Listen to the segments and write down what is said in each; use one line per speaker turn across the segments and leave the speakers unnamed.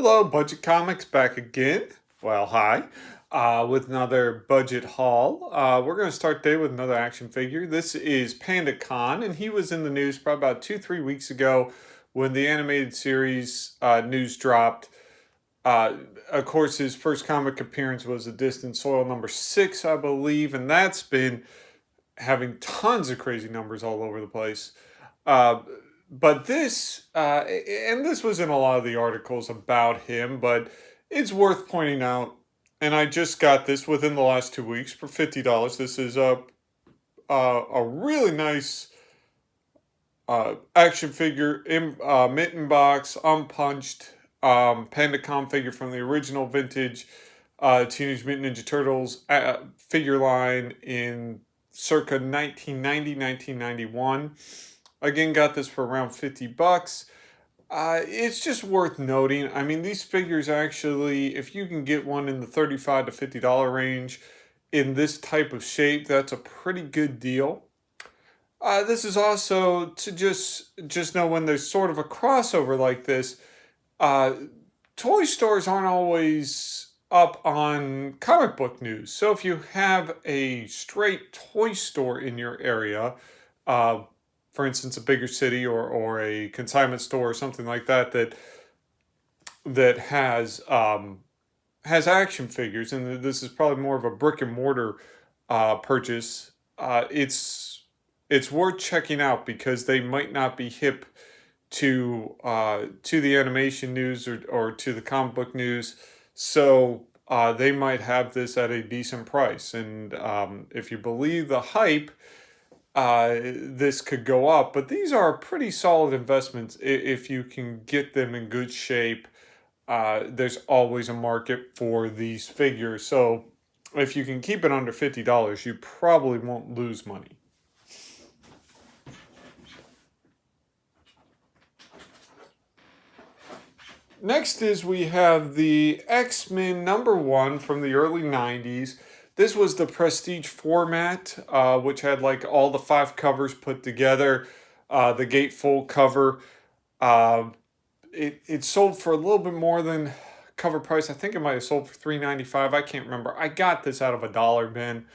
Hello, Budget Comics back again. Well, hi. With another budget haul. We're going to start today with another action figure. This is Panda Khan, and he was in the news probably about 2-3 weeks ago when the animated series news dropped. Uh, of course, his first comic appearance was A Distant Soil #6, I believe, and that's been having tons of crazy numbers all over the place. Uh, but and this was in a lot of the articles about him, but it's worth pointing out. And I just got this within the last 2 weeks for $50. This is a really nice action figure, mitten box, unpunched Pandacom figure from the original vintage Teenage Mutant Ninja Turtles figure line in circa 1990, 1991. Again, got this for around $50. It's just worth noting. I mean, these figures actually, if you can get one in the $35 to $50 range in this type of shape, that's a pretty good deal. This is also to just know when there's sort of a crossover like this. Uh, Toy stores aren't always up on comic book news. So if you have a straight toy store in your area, uh, for instance, a bigger city or a consignment store or something like that that has action figures, and this is probably more of a brick and mortar purchase. It's worth checking out because they might not be hip to the animation news or to the comic book news, so they might have this at a decent price. And if you believe the hype, this could go up. But these are pretty solid investments if you can get them in good shape. There's always a market for these figures, so if you can keep it under $50, you probably won't lose money. Next is we have the X-Men #1 from the early 90s. This was the Prestige format, which had like all the 5 covers put together, the gatefold cover. Uh, it sold for a little bit more than cover price. I think it might have sold for $3.95. I can't remember. I got this out of a dollar bin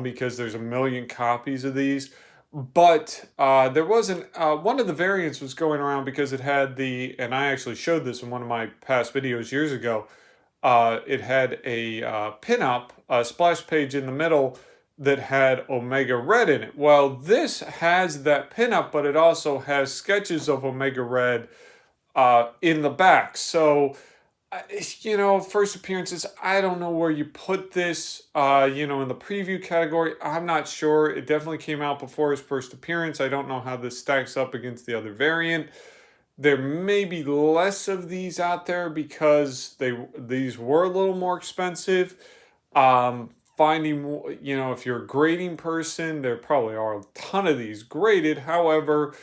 because there's a million copies of these. But there wasn't one of the variants was going around because it had and I actually showed this in one of my past videos years ago. It had a pinup, a splash page in the middle that had Omega Red in it. Well, this has that pinup, but it also has sketches of Omega Red in the back. So first appearances, I don't know where you put this, in the preview category. I'm not sure. It definitely came out before his first appearance. I don't know how this stacks up against the other variant. There may be less of these out there because these were a little more expensive. Finding, if you're a grading person, there probably are a ton of these graded. However,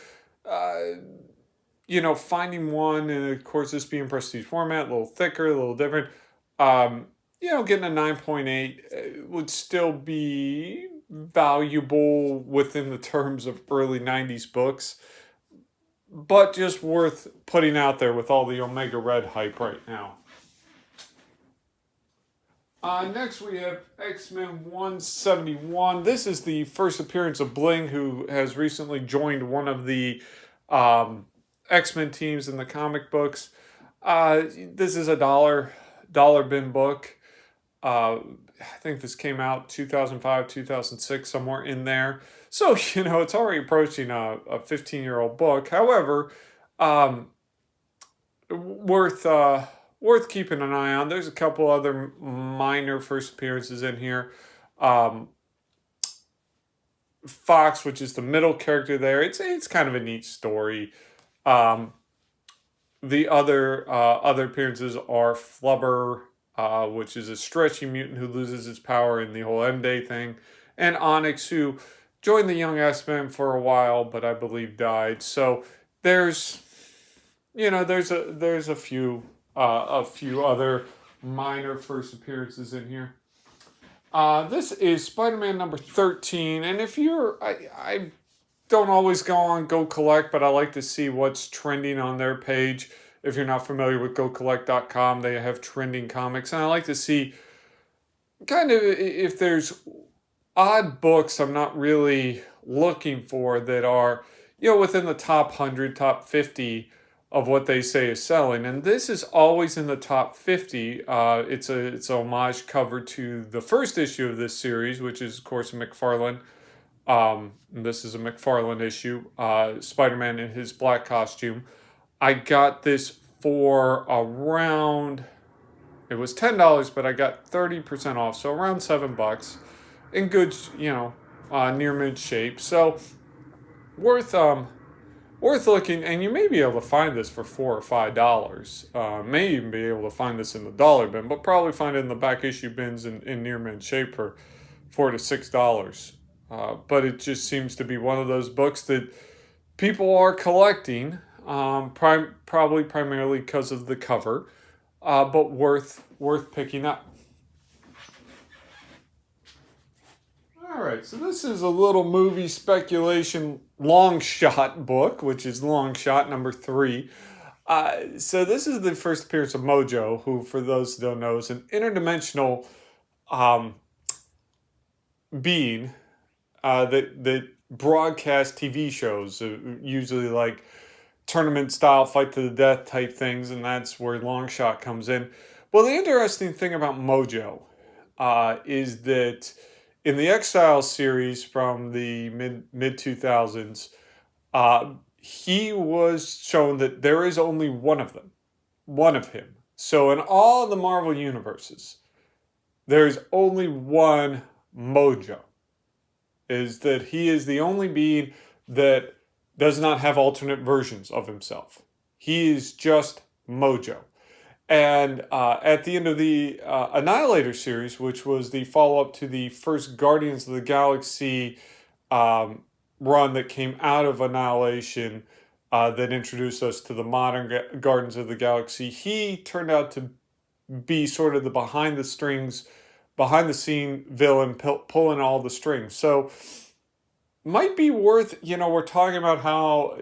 finding one, and of course, this being prestige format, a little thicker, a little different, getting a 9.8 would still be valuable within the terms of early 90s books, but just worth putting out there with all the Omega Red hype right now. Next, we have X-Men 171. This is the first appearance of Bling, who has recently joined one of the X-Men teams in the comic books. This is a dollar bin book. I think this came out 2005, 2006, somewhere in there. So, it's already approaching a 15-year-old book. However, worth keeping an eye on. There's a couple other minor first appearances in here. Fox, which is the middle character there, it's kind of a neat story. The other appearances are Flubber, which is a stretchy mutant who loses his power in the whole M-Day thing, and Onyx, who joined the Young X-Men for a while, but I believe died. So there's a few other minor first appearances in here. This is Spider-Man #13, and if I don't always go on Go Collect, but I like to see what's trending on their page. If you're not familiar with GoCollect.com, they have trending comics. And I like to see kind of if there's odd books I'm not really looking for that are, within the top 100, top 50 of what they say is selling. And this is always in the top 50. It's a homage cover to the first issue of this series, which is, of course, McFarlane. This is a McFarlane issue, Spider-Man in his black costume. I got this for around, it was $10, but I got 30% off, so around $7 in good, near mid shape. So worth looking, and you may be able to find this for $4 or $5. May even be able to find this in the dollar bin, but probably find it in the back issue bins in near mid shape for $4 to $6. But it just seems to be one of those books that people are collecting, probably primarily because of the cover, but worth picking up. All right, so this is a little movie speculation long shot book, which is long shot number 3. So this is the first appearance of Mojo, who, for those who don't know, is an interdimensional being that broadcast TV shows, usually like tournament style, fight to the death type things, and that's where Longshot comes in. Well, the interesting thing about Mojo is that in the Exile series from the mid 2000s, he was shown that there is only one of him. So in all the Marvel universes, there's only one Mojo. Is that he is the only being that does not have alternate versions of himself. He is just Mojo. And at the end of the Annihilator series, which was the follow-up to the first Guardians of the Galaxy run that came out of Annihilation, that introduced us to the modern Guardians of the Galaxy, he turned out to be sort of the behind-the-scene villain pulling all the strings. So might be worth, we're talking about how,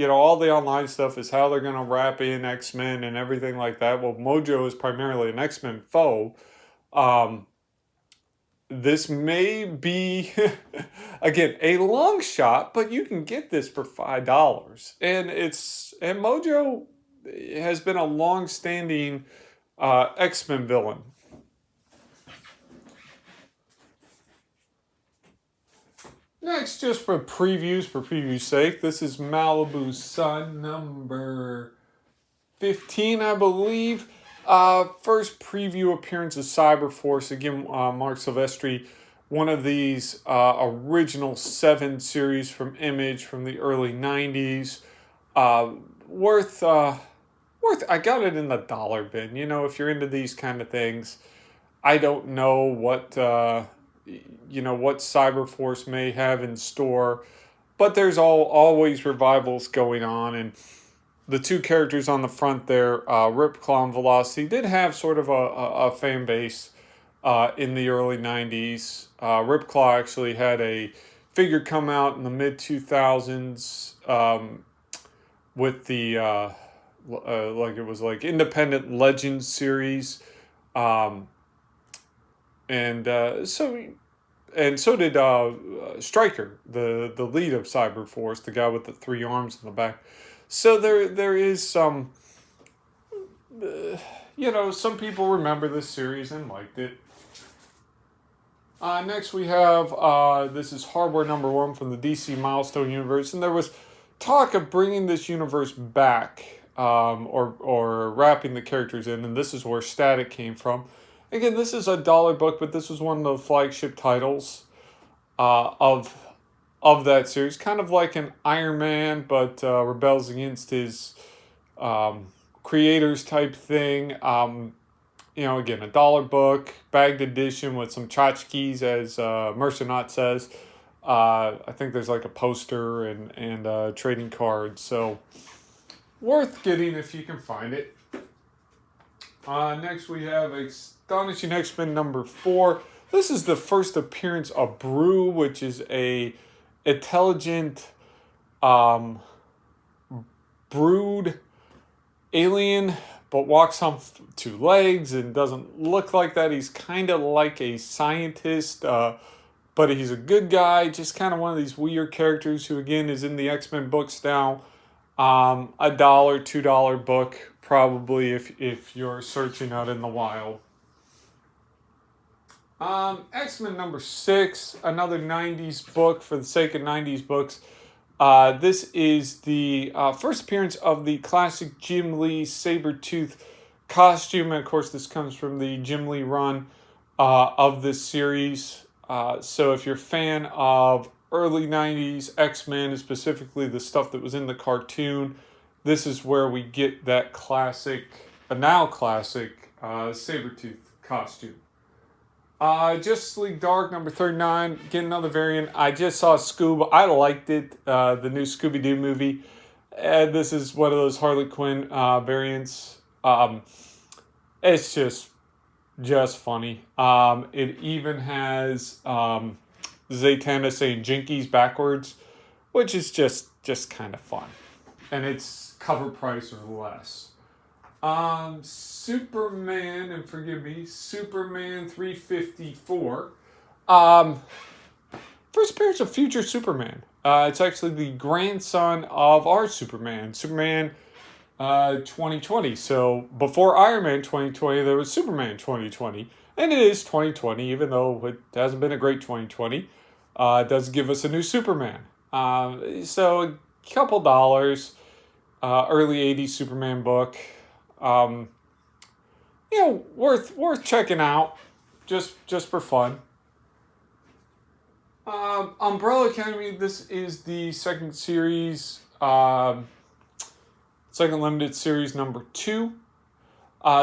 all the online stuff is how they're going to wrap in X-Men and everything like that. Well, Mojo is primarily an X-Men foe. This may be, again, a long shot, but you can get this for $5. And Mojo has been a long-standing X-Men villain. Next, just for preview's sake, this is Malibu Sun number 15, I believe. First preview appearance of Cyberforce. Again, Marc Silvestri, one of these original 7 series from Image from the early 90s. Worth, I got it in the dollar bin. If you're into these kind of things, I don't know what what Cyberforce may have in store, but there's always revivals going on, and the 2 characters on the front there, Ripclaw and Velocity, did have sort of a fan base in the early 90s. Ripclaw actually had a figure come out in the mid 2000s with the it was like Independent Legends series. And so did Stryker, the lead of Cyberforce, the guy with the 3 arms in the back. So there is some, some people remember this series and liked it. Next we have, this is Hardware number 1 from the DC Milestone universe, and there was talk of bringing this universe back, or wrapping the characters in, and this is where Static came from. Again, this is a dollar book, but this was one of the flagship titles of that series. Kind of like an Iron Man, but rebels against his creators type thing. Again, a dollar book, bagged edition with some tchotchkes, as Mercenaut says. I think there's like a poster and a trading card. So worth getting if you can find it. Next we have Astonishing X-Men number 4. This is the first appearance of Brew, which is a intelligent brood alien, but walks on two legs and doesn't look like that. He's kind of like a scientist, but he's a good guy. Just kind of one of these weird characters who, again, is in the X-Men books now. $1, $2 book, probably, if you're searching out in the wild. X-Men number 6, another 90s book for the sake of 90s books. This is the first appearance of the classic Jim Lee Sabretooth costume. And of course, this comes from the Jim Lee run of this series. So if you're a fan of early 90s X-Men, specifically the stuff that was in the cartoon, this is where we get that classic, now classic, Sabretooth costume. Justice League Dark number 39, get another variant. I just saw Scoob. I liked it, the new Scooby-Doo movie. This is one of those Harley Quinn variants. It's just funny. It even has Zatanna saying Jinkies backwards, which is just kind of fun. And it's cover price or less. Superman, and forgive me, Superman 354. First appearance of future Superman. It's actually the grandson of our Superman, Superman 2020. So before Iron Man 2020, there was Superman 2020. And it is 2020, even though it hasn't been a great 2020. It does give us a new Superman. So a couple dollars, early 80s Superman book. Worth checking out, just for fun. Umbrella Academy. This is the second series, second limited series number 2.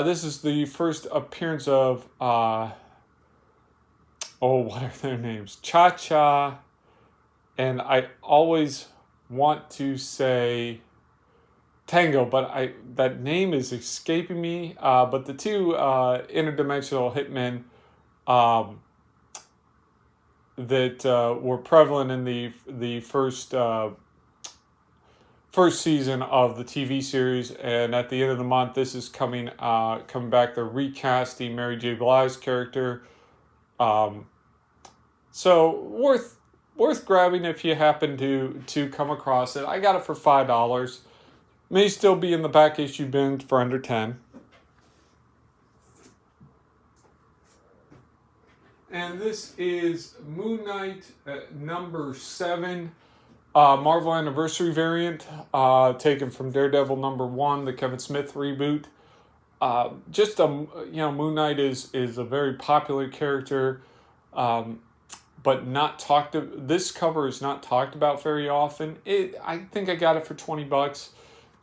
This is the first appearance of what are their names? Cha-Cha, and I always want to say Tango, but that name is escaping me. But the two interdimensional hitmen that were prevalent in the first season of the TV series, and at the end of the month, this is coming back. They're recasting Mary J. Blige's character. So worth grabbing if you happen to come across it. I got it for $5. May still be in the back issue bin for under 10. And this is Moon Knight number 7, Marvel Anniversary variant, taken from Daredevil number 1, the Kevin Smith reboot. Moon Knight is a very popular character, but not talked. This cover is not talked about very often. I think I got it for $20.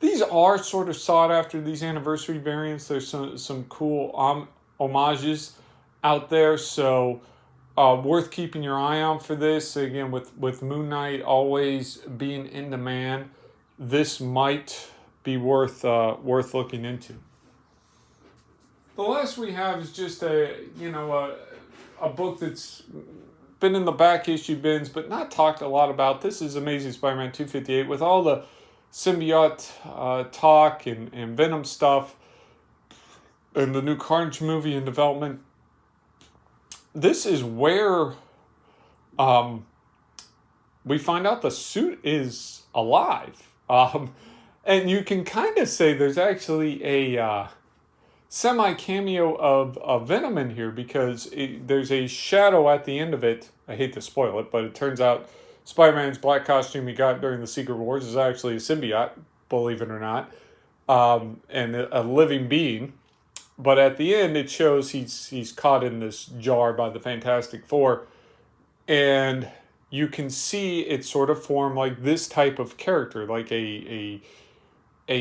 These are sort of sought after, these anniversary variants. There's some cool homages out there, so worth keeping your eye on for this. Again, with Moon Knight always being in demand, this might be worth looking into. The last we have is just a book that's been in the back issue bins but not talked a lot about. This is Amazing Spider-Man 258 with all the symbiote talk and Venom stuff and the new Carnage movie in development. This is where we find out the suit is alive. And you can kind of say there's actually a semi-cameo of Venom in here, because there's a shadow at the end of it. I hate to spoil it, but it turns out Spider-Man's black costume he got during the Secret Wars is actually a symbiote, believe it or not, and a living being. But at the end, it shows he's caught in this jar by the Fantastic Four, and you can see it sort of form like this type of character, like a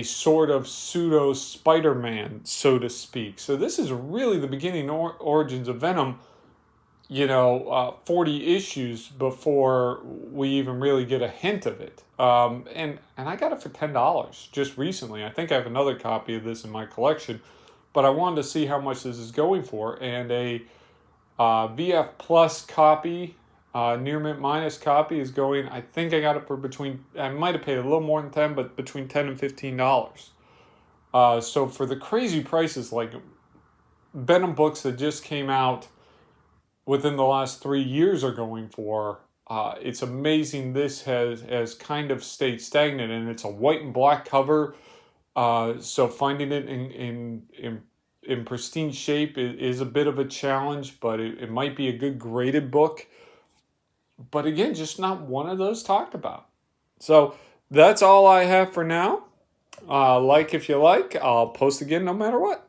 sort of pseudo Spider-Man, so to speak. So this is really the beginning origins of Venom. 40 issues before we even really get a hint of it. And I got it for $10 just recently. I think I have another copy of this in my collection, but I wanted to see how much this is going for. And a VF Plus copy, Near Mint Minus copy is going, I think I got it for I might have paid a little more than 10, but between $10 and $15. So for the crazy prices, like Venom books that just came out within the last 3 years are going for, it's amazing this has kind of stayed stagnant, and it's a white and black cover. So finding it in pristine shape is a bit of a challenge, but it might be a good graded book. But again, just not one of those talked about. So that's all I have for now. Like if you like, I'll post again no matter what.